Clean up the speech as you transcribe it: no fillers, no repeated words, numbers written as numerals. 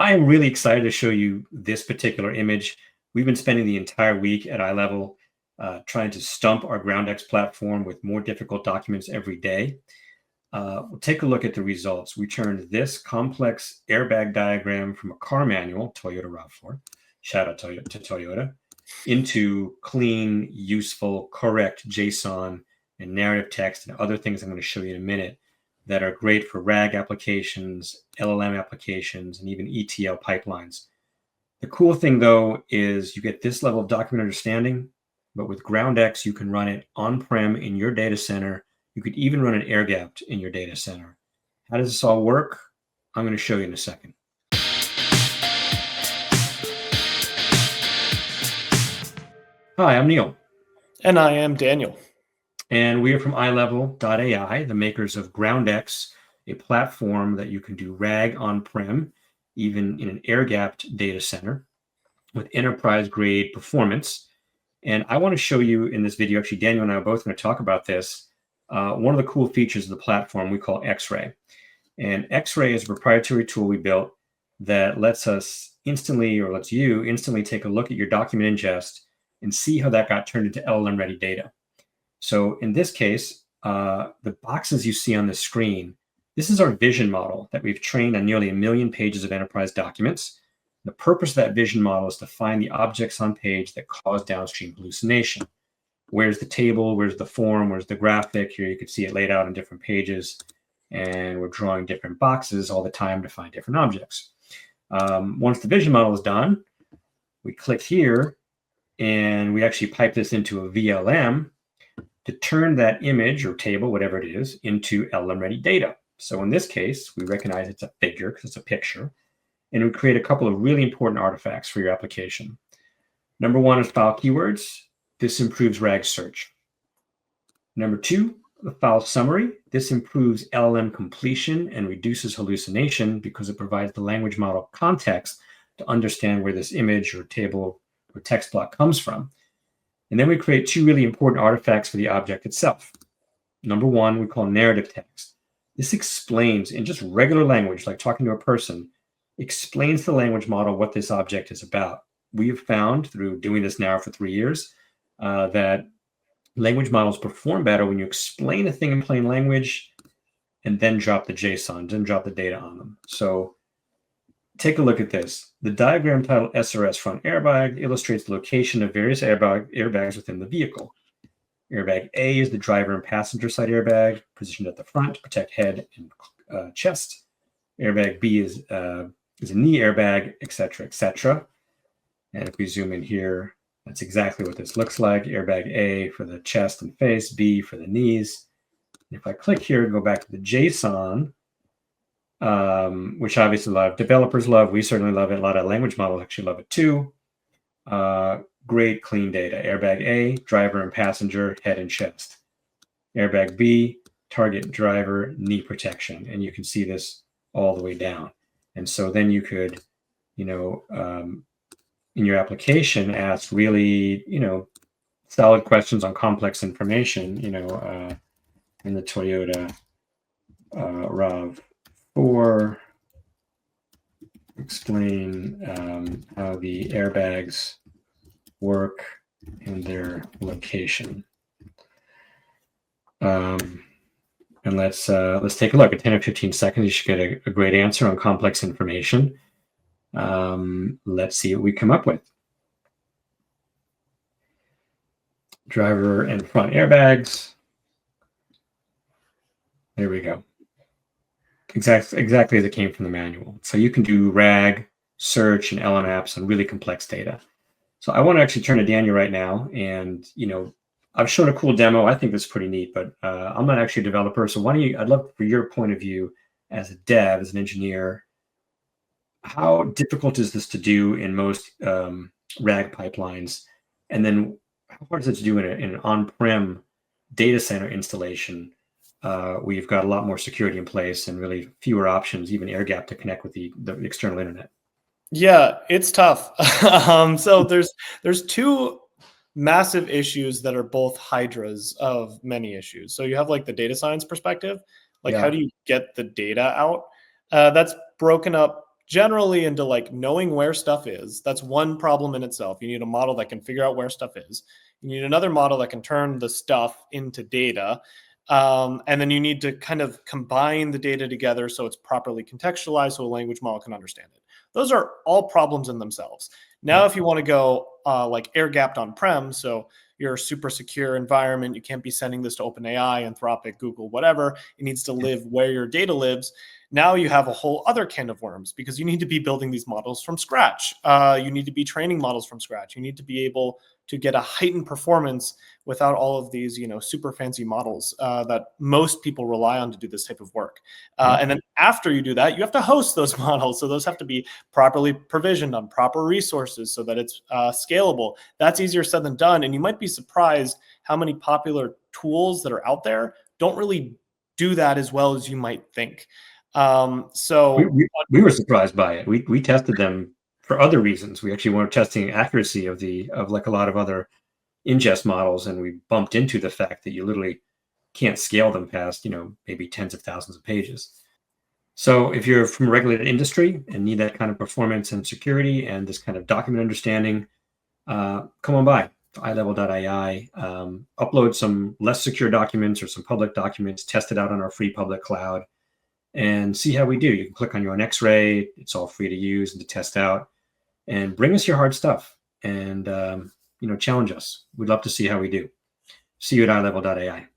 I'm really excited to show you this particular image. We've been spending the entire week at iLevel trying to stump our GroundX platform with more difficult documents every day. We'll take a look at the results. We turned this complex airbag diagram from a car manual, Toyota RAV4, shout out to Toyota, into clean, useful, correct JSON and narrative text and other things I'm going to show you in a minute that are great for RAG applications, LLM applications, and even ETL pipelines. The cool thing, though, is you get this level of document understanding, but with GroundX, you can run it on-prem in your data center. You could even run it air-gapped in your data center. How does this all work? I'm going to show you in a second. Hi, I'm Neil. And I am Daniel. And we are from iLevel.ai, the makers of GroundX, a platform that you can do RAG on-prem, even in an air-gapped data center with enterprise-grade performance. And I want to show you in this video, actually, Daniel and I are both going to talk about this. One of the cool features of the platform we call X-Ray. And X-Ray is a proprietary tool we built that lets us instantly, or lets you instantly take a look at your document ingest and see how that got turned into LLM-ready data. So in this case, the boxes you see on the screen, this is our vision model that we've trained on nearly 1 million pages of enterprise documents. The purpose of that vision model is to find the objects on page that cause downstream hallucination. Where's the table? Where's the form? Where's the graphic? Here you can see it laid out on different pages. And we're drawing different boxes all the time to find different objects. Once the vision model is done, we click here and we actually pipe this into a VLM to turn that image or table, whatever it is, into LLM-ready data. So in this case, we recognize it's a figure because it's a picture, and we create a couple of really important artifacts for your application. Number one is file keywords. This improves RAG search. Number two, the file summary. This improves LLM completion and reduces hallucination because it provides the language model context to understand where this image or table or text block comes from. And then we create two really important artifacts for the object itself. Number one, we call narrative text. This explains in just regular language, like talking to a person, explains to the language model what this object is about. We have found through doing this now for 3 years that language models perform better when you explain a thing in plain language and then drop the JSON, then drop the data on them. So take a look at this. The diagram titled SRS front airbag illustrates the location of various airbags within the vehicle. Airbag A is the driver and passenger side airbag, positioned at the front to protect head and chest. Airbag B is a knee airbag, etc., etc. And if we zoom in here, that's exactly what this looks like. Airbag A for the chest and face, B for the knees. And if I click here and go back to the JSON, which obviously a lot of developers love. We certainly love it. A lot of language models actually love it too. Great clean data. Airbag A, driver and passenger, head and chest. Airbag B, target, driver, knee protection. And you can see this all the way down. And so then you could, in your application, ask really, solid questions on complex information, in the Toyota RAV4, explain how the airbags work and their location. And let's take a look. At 10 or 15 seconds, you should get a great answer on complex information. Let's see what we come up with. Driver and front airbags. There we go. Exactly as it came from the manual. So you can do RAG, search, and LM apps on really complex data. So I want to actually turn to Daniel right now. And, I've shown a cool demo. I think this is pretty neat, but I'm not actually a developer. So I'd love for your point of view as a dev, as an engineer, how difficult is this to do in most RAG pipelines? And then how hard is it to do in an on-prem data center installation? We've got a lot more security in place and really fewer options, even air-gapped, to connect with the external internet. Yeah, it's tough. So there's two massive issues that are both hydras of many issues. So you have like the data science perspective, like how do you get the data out? That's broken up generally into like knowing where stuff is. That's one problem in itself. You need a model that can figure out where stuff is. You need another model that can turn the stuff into data. And then you need to kind of combine the data together so it's properly contextualized so a language model can understand it. Those are all problems in themselves. Now, if you want to go like air-gapped on-prem, so your super secure environment, you can't be sending this to OpenAI, Anthropic, Google, whatever. It needs to live where your data lives. Now you have a whole other can of worms because you need to be building these models from scratch. You need to be training models from scratch. You need to be able to get a heightened performance without all of these, super fancy models that most people rely on to do this type of work. And then after you do that, you have to host those models. So those have to be properly provisioned on proper resources so that it's scalable. That's easier said than done. And you might be surprised how many popular tools that are out there don't really do that as well as you might think. We were surprised by it. We tested them for other reasons. We actually weren't testing accuracy of like a lot of other ingest models, and we bumped into the fact that you literally can't scale them past, maybe tens of thousands of pages. So if you're from a regulated industry and need that kind of performance and security and this kind of document understanding, come on by to ilevel.ai, upload some less secure documents or some public documents, test it out on our free public cloud, and see how we do. You can click on your own X-ray. It's all free to use and to test out. And bring us your hard stuff and challenge us. We'd love to see how we do. See you at ilevel.ai.